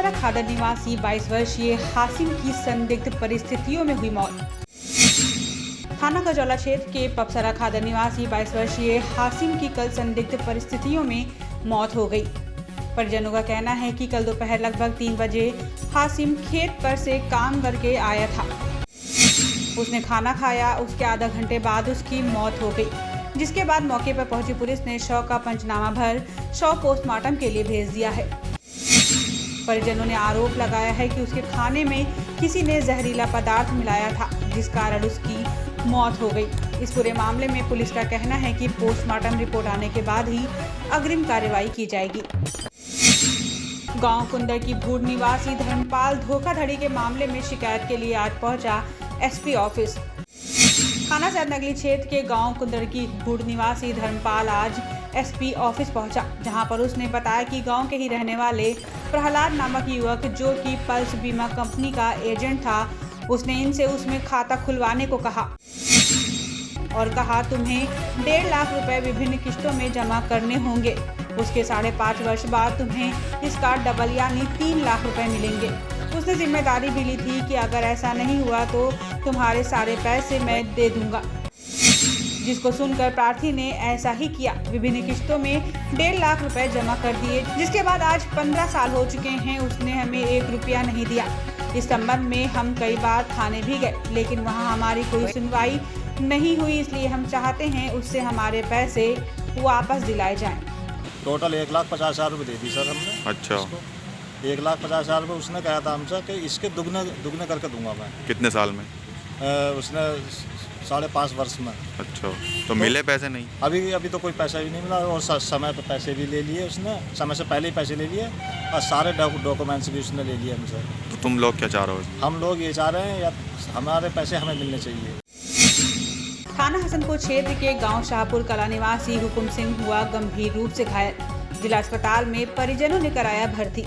पपसरा खादर निवासी 22 वर्षीय हासिम की संदिग्ध परिस्थितियों में हुई मौत। थाना गजौला क्षेत्र के पपसरा खादर निवासी 22 वर्षीय हासिम की कल संदिग्ध परिस्थितियों में मौत हो गई। परिजनों का कहना है कि कल दोपहर लगभग 3 बजे हासिम खेत पर से काम करके आया था। उसने खाना खाया, उसके आधा घंटे बाद उसकी मौत हो गई, जिसके बाद मौके पर पहुंची पुलिस ने शव का पंचनामा भर शव पोस्टमार्टम के लिए भेज दिया है। परिजनों ने आरोप लगाया है कि उसके खाने में किसी ने जहरीला पदार्थ मिलाया था, जिस कारण उसकी मौत हो गई। इस पूरे मामले में पुलिस का कहना है कि पोस्टमार्टम रिपोर्ट आने के बाद ही अग्रिम कार्रवाई की जाएगी। गांव कुंदर की भूड़ निवासी धर्मपाल धोखाधड़ी के मामले में शिकायत के लिए आज पहुंचा एसपी ऑफिस। थाना सैदनगली क्षेत्र के गांव कुंदर की भूड़ निवासी धर्मपाल आज एसपी ऑफिस पहुंचा, जहां पर उसने बताया कि गांव के ही रहने वाले प्रहलाद नामक युवक, जो कि पल्स बीमा कंपनी का एजेंट था, उसने इनसे उसमें खाता खुलवाने को कहा और कहा तुम्हें 1.5 लाख रुपए विभिन्न किस्तों में जमा करने होंगे। उसके 5.5 वर्ष बाद तुम्हें इसका डबल यानी 3 लाख रुपए मिलेंगे। उसने जिम्मेदारी भी ली थी कि अगर ऐसा नहीं हुआ तो तुम्हारे सारे पैसे मैं दे दूंगा, जिसको सुनकर प्रार्थी ने ऐसा ही किया। विभिन्न किस्तों में 1.5 लाख रुपए जमा कर दिए, जिसके बाद आज 15 साल हो चुके हैं, उसने हमें 1 रुपया नहीं दिया। इस संबंध में हम कई बार थाने भी गए, लेकिन वहां हमारी कोई सुनवाई नहीं हुई। इसलिए हम चाहते हैं उससे हमारे पैसे वापस दिलाए जाएं। टोटल 1,50,000 रुपये दे दी सर हमने। अच्छा, 1,50,000 रुपये उसने कहा था हमसे कि इसके दुगने करके दूंगा मैं। कितने साल में? उसने 5.5 वर्ष में। अच्छा, तो मिले पैसे नहीं? अभी तो कोई पैसा भी नहीं मिला, और समय पर पैसे भी ले लिए उसने, समय से पहले ही पैसे ले लिए, और सारे डॉक्यूमेंट्स भी उसने ले लिए हमसे। तो तुम लोग क्या चाह रहे हो? हम लोग ये चाह रहे हैं या हमारे पैसे हमें मिलने चाहिए। थाना हसनपुर क्षेत्र के गांव शाहपुर कला निवासी हुकुम सिंह हुआ गंभीर रूप से घायल। जिला अस्पताल में परिजनों ने कराया भर्ती।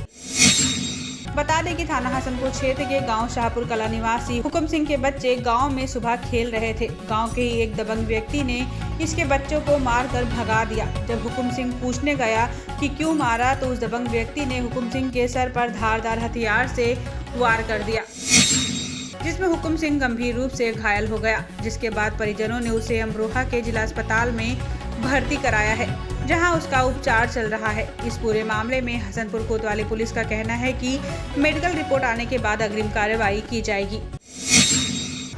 बता दें कि थाना हसनपुर क्षेत्र के गांव शाहपुर कला निवासी हुकुम सिंह के बच्चे गांव में सुबह खेल रहे थे। गांव के ही एक दबंग व्यक्ति ने इसके बच्चों को मारकर भगा दिया। जब हुकुम सिंह पूछने गया कि क्यों मारा, तो उस दबंग व्यक्ति ने हुकुम सिंह के सर पर धारदार हथियार से वार कर दिया, जिसमें हुकुम सिंह गंभीर रूप से घायल हो गया। जिसके बाद परिजनों ने उसे अमरोहा के जिला अस्पताल में भर्ती कराया है, जहां उसका उपचार चल रहा है। इस पूरे मामले में हसनपुर कोतवाली पुलिस का कहना है कि मेडिकल रिपोर्ट आने के बाद अग्रिम कार्रवाई की जाएगी।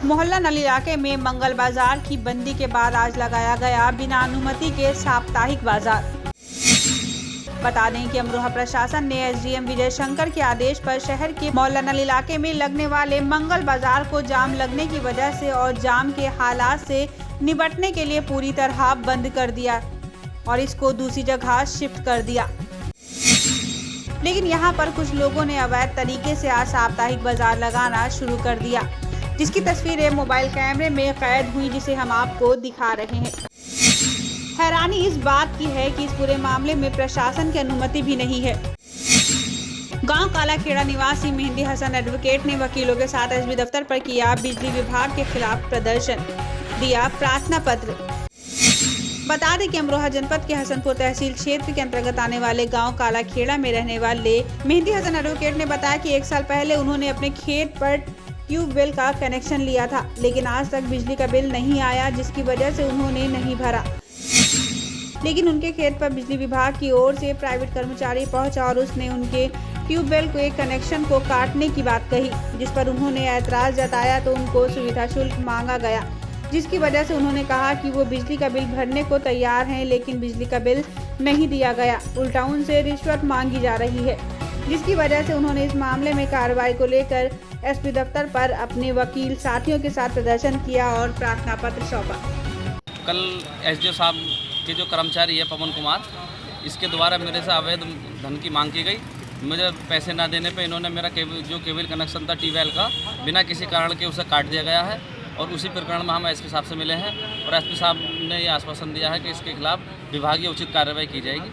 मोहल्ला नल इलाके में मंगल बाजार की बंदी के बाद आज लगाया गया बिना अनुमति के साप्ताहिक बाजार। बता दें कि अमरोहा प्रशासन ने एसडीएम विजय शंकर के आदेश पर शहर के मोहल्ला नल इलाके में लगने वाले मंगल बाजार को जाम लगने की वजह से और जाम के हालात से निपटने के लिए पूरी तरह बंद कर दिया और इसको दूसरी जगह शिफ्ट कर दिया। लेकिन यहां पर कुछ लोगों ने अवैध तरीके से आज साप्ताहिक बाजार लगाना शुरू कर दिया, जिसकी तस्वीरें मोबाइल कैमरे में कैद हुई, जिसे हम आपको दिखा रहे हैं। हैरानी इस बात की है कि इस पूरे मामले में प्रशासन की अनुमति भी नहीं है। गांव कालाखेड़ा निवासी मेहंदी हसन एडवोकेट ने वकीलों के साथ एसबी दफ्तर पर किया बिजली विभाग के खिलाफ प्रदर्शन, दिया प्रार्थना पत्र। बता दें कि अमरोहा जनपद के हसनपुर तहसील क्षेत्र के अंतर्गत आने वाले गांव कालाखेड़ा में रहने वाले मेहंदी हसन एडवोकेट ने बताया कि 1 साल पहले उन्होंने अपने खेत पर ट्यूबवेल का कनेक्शन लिया था, लेकिन आज तक बिजली का बिल नहीं आया, जिसकी वजह से उन्होंने नहीं भरा। लेकिन उनके खेत पर बिजली विभाग की ओर से प्राइवेट कर्मचारी पहुंचा और उसने उनके ट्यूबवेल के कनेक्शन को काटने की बात कही, जिस पर उन्होंने ऐतराज जताया तो उनको सुविधा शुल्क मांगा गया, जिसकी वजह से उन्होंने कहा कि वो बिजली का बिल भरने को तैयार हैं, लेकिन बिजली का बिल नहीं दिया गया। उल्टा उनसे रिश्वत मांगी जा रही है, जिसकी वजह से उन्होंने इस मामले में कार्रवाई को लेकर एसपी दफ्तर पर अपने वकील साथियों के साथ प्रदर्शन किया और प्रार्थना पत्र सौंपा। कल एसडीओ साहब के जो कर्मचारी है पवन कुमार, इसके द्वारा मेरे से अवैध धन की मांग की गई। मुझे पैसे ना देने पे इन्होंने मेरा केबल कनेक्शन था ट्यूबवेल का, बिना किसी कारण के उसे काट दिया गया है और उसी प्रकरण में हम एसपी साहब से मिले हैं और एसपी साहब ने ये आश्वासन दिया है कि इसके खिलाफ विभागीय उचित कार्रवाई की जाएगी।